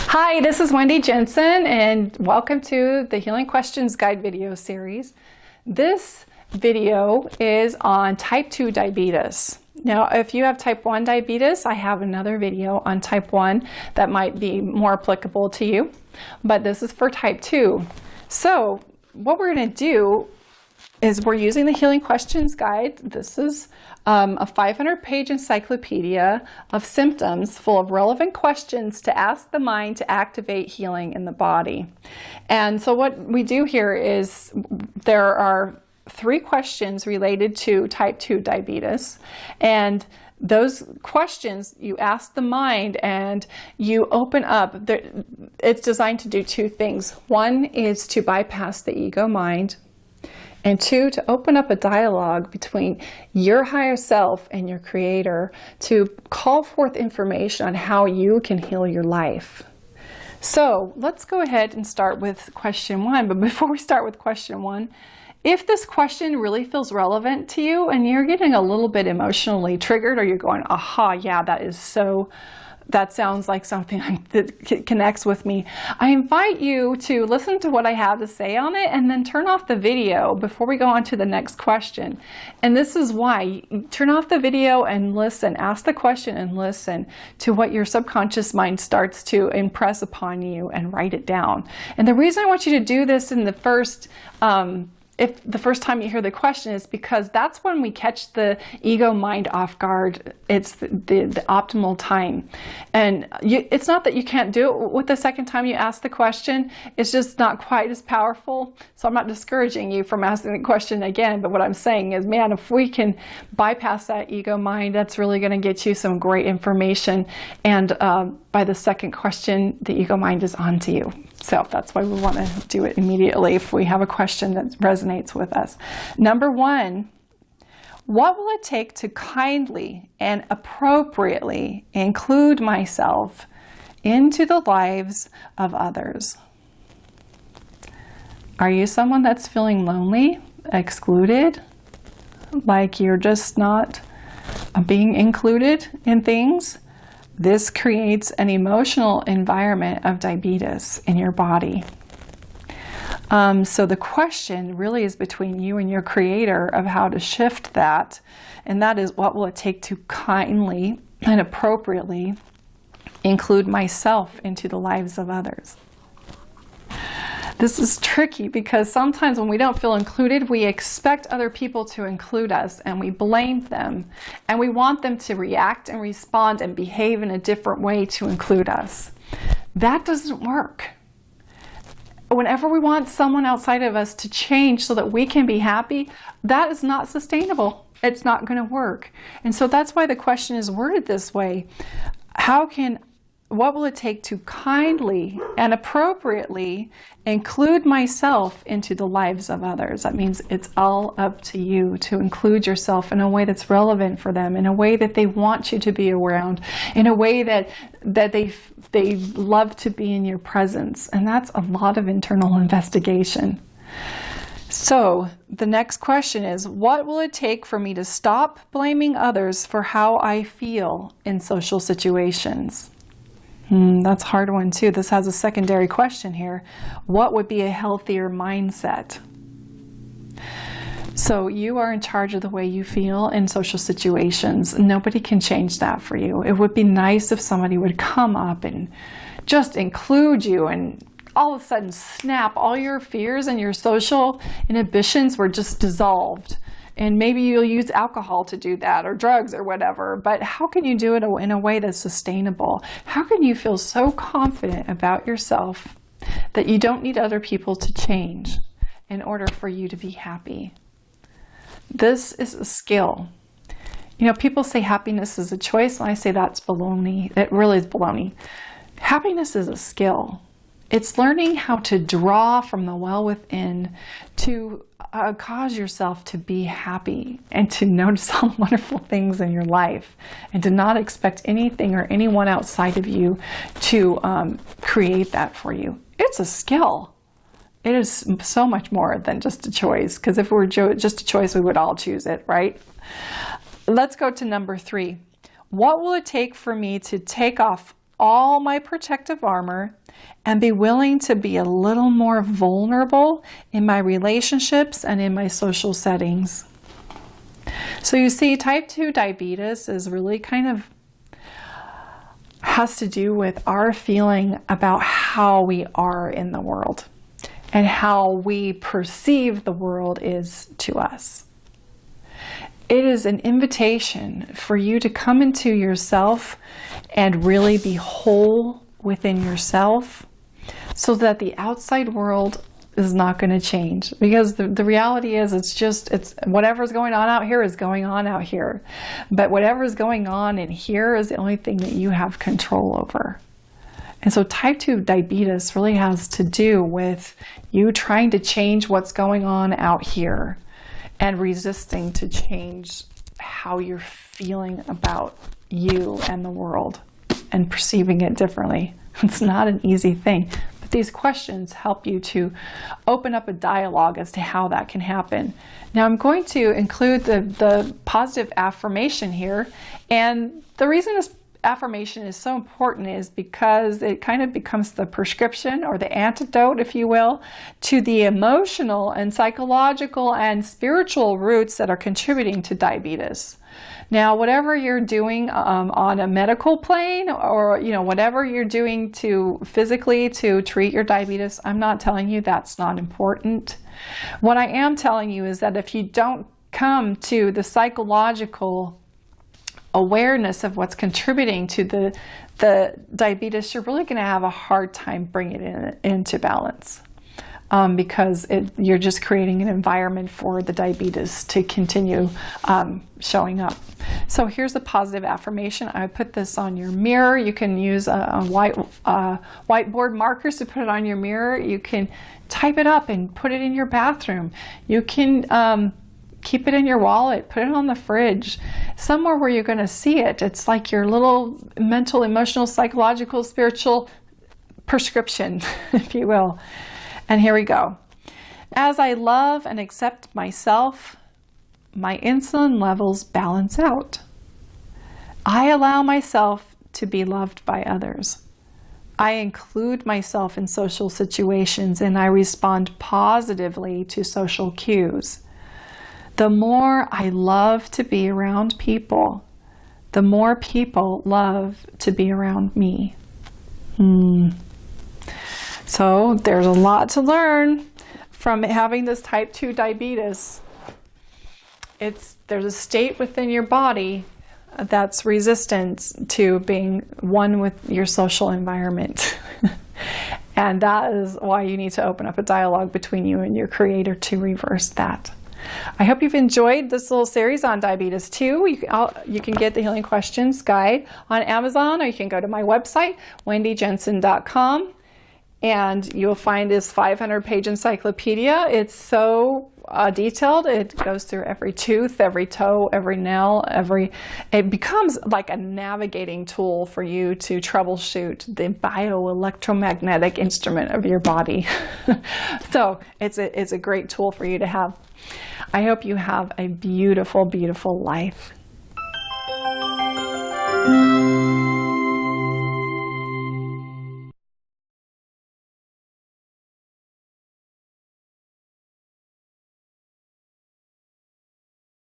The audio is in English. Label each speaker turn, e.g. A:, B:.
A: Hi, this is Wendy Jensen, and welcome to the Healing Questions Guide video series. This video is on type 2 diabetes. Now, if you have type 1 diabetes, I have another video on type 1 that might be more applicable to you, but this is for type 2. So what we're going to do is we're using the Healing Questions Guide. This is a 500-page encyclopedia of symptoms full of relevant questions to ask the mind to activate healing in the body. And so what we do here is there are 3 questions related to type 2 diabetes, and those questions you ask the mind and you open up. It's designed to do 2 things. One is to bypass the ego mind, and 2, to open up a dialogue between your higher self and your creator to call forth information on how you can heal your life. So let's go ahead and start with question 1. But before we start with question 1, if this question really feels relevant to you and you're getting a little bit emotionally triggered, or you're going, aha, yeah, that sounds like something that connects with me, I invite you to listen to what I have to say on it and then turn off the video before we go on to the next question. And this is why. Turn off the video and listen. Ask the question and listen to what your subconscious mind starts to impress upon you, and write it down. And the reason I want you to do this in the first if the first time you hear the question is because that's when we catch the ego mind off guard. It's the optimal time. And it's not that you can't do it with the second time you ask the question. It's just not quite as powerful. So I'm not discouraging you from asking the question again. But what I'm saying is, man, if we can bypass that ego mind, that's really going to get you some great information. And by the second question, the ego mind is on to you. So that's why we want to do it immediately if we have a question that resonates with us. Number 1, what will it take to kindly and appropriately include myself into the lives of others? Are you someone that's feeling lonely, excluded, like you're just not being included in things? This creates an emotional environment of diabetes in your body. So the question really is between you and your creator of how to shift that. And that is, what will it take to kindly and appropriately include myself into the lives of others? This is tricky because sometimes when we don't feel included, we expect other people to include us, and we blame them, and we want them to react and respond and behave in a different way to include us. That doesn't work. Whenever we want someone outside of us to change so that we can be happy, that is not sustainable. It's not going to work. And so that's why the question is worded this way. What will it take to kindly and appropriately include myself into the lives of others? That means it's all up to you to include yourself in a way that's relevant for them, in a way that they want you to be around, in a way that they love to be in your presence. And that's a lot of internal investigation. So the next question is, what will it take for me to stop blaming others for how I feel in social situations? That's a hard one too. This has a secondary question here. What would be a healthier mindset? So you are in charge of the way you feel in social situations. Nobody can change that for you. It would be nice if somebody would come up and just include you, and all of a sudden snap, all your fears and your social inhibitions were just dissolved. And maybe you'll use alcohol to do that, or drugs, or whatever. But how can you do it in a way that's sustainable? How can you feel so confident about yourself that you don't need other people to change in order for you to be happy? This is a skill. You know, people say happiness is a choice, and I say that's baloney. It really is baloney. Happiness is a skill. It's learning how to draw from the well within to cause yourself to be happy and to notice all the wonderful things in your life, and to not expect anything or anyone outside of you to create that for you. It's a skill. It is so much more than just a choice, because if it were just a choice, we would all choose it, right? Let's go to number 3. What will it take for me to take off all my protective armor and be willing to be a little more vulnerable in my relationships and in my social settings? So you see, type 2 diabetes is really kind of has to do with our feeling about how we are in the world and how we perceive the world is to us. It is an invitation for you to come into yourself and really be whole within yourself so that the outside world is not going to change, because the reality is it's whatever's going on out here is going on out here, but whatever's going on in here is the only thing that you have control over. And so type 2 diabetes really has to do with you trying to change what's going on out here and resisting to change how you're feeling about you and the world and perceiving it differently. It's not an easy thing. These questions help you to open up a dialogue as to how that can happen. Now I'm going to include the positive affirmation here, and the reason this affirmation is so important is because it kind of becomes the prescription or the antidote, if you will, to the emotional and psychological and spiritual roots that are contributing to diabetes. Now, whatever you're doing on a medical plane, or whatever you're doing to physically to treat your diabetes, I'm not telling you that's not important. What I am telling you is that if you don't come to the psychological awareness of what's contributing to the diabetes, you're really going to have a hard time bringing it into balance. Because you're just creating an environment for the diabetes to continue showing up. So here's a positive affirmation. I put this on your mirror. You can use whiteboard markers to put it on your mirror. You can type it up and put it in your bathroom. You can keep it in your wallet, put it on the fridge, somewhere where you're going to see it. It's like your little mental, emotional, psychological, spiritual prescription, if you will. And here we go. As I love and accept myself, my insulin levels balance out. I allow myself to be loved by others. I include myself in social situations and I respond positively to social cues. The more I love to be around people, the more people love to be around me. So there's a lot to learn from having this type 2 diabetes. There's a state within your body that's resistant to being one with your social environment. And that is why you need to open up a dialogue between you and your creator to reverse that. I hope you've enjoyed this little series on diabetes 2. You can get the Healing Questions guide on Amazon, or you can go to my website, wendyjensen.com. And you'll find this 500-page encyclopedia. It's so detailed. It goes through every tooth, every toe, every nail, it becomes like a navigating tool for you to troubleshoot the bioelectromagnetic instrument of your body. So it's a great tool for you to have. I hope you have a beautiful, beautiful life.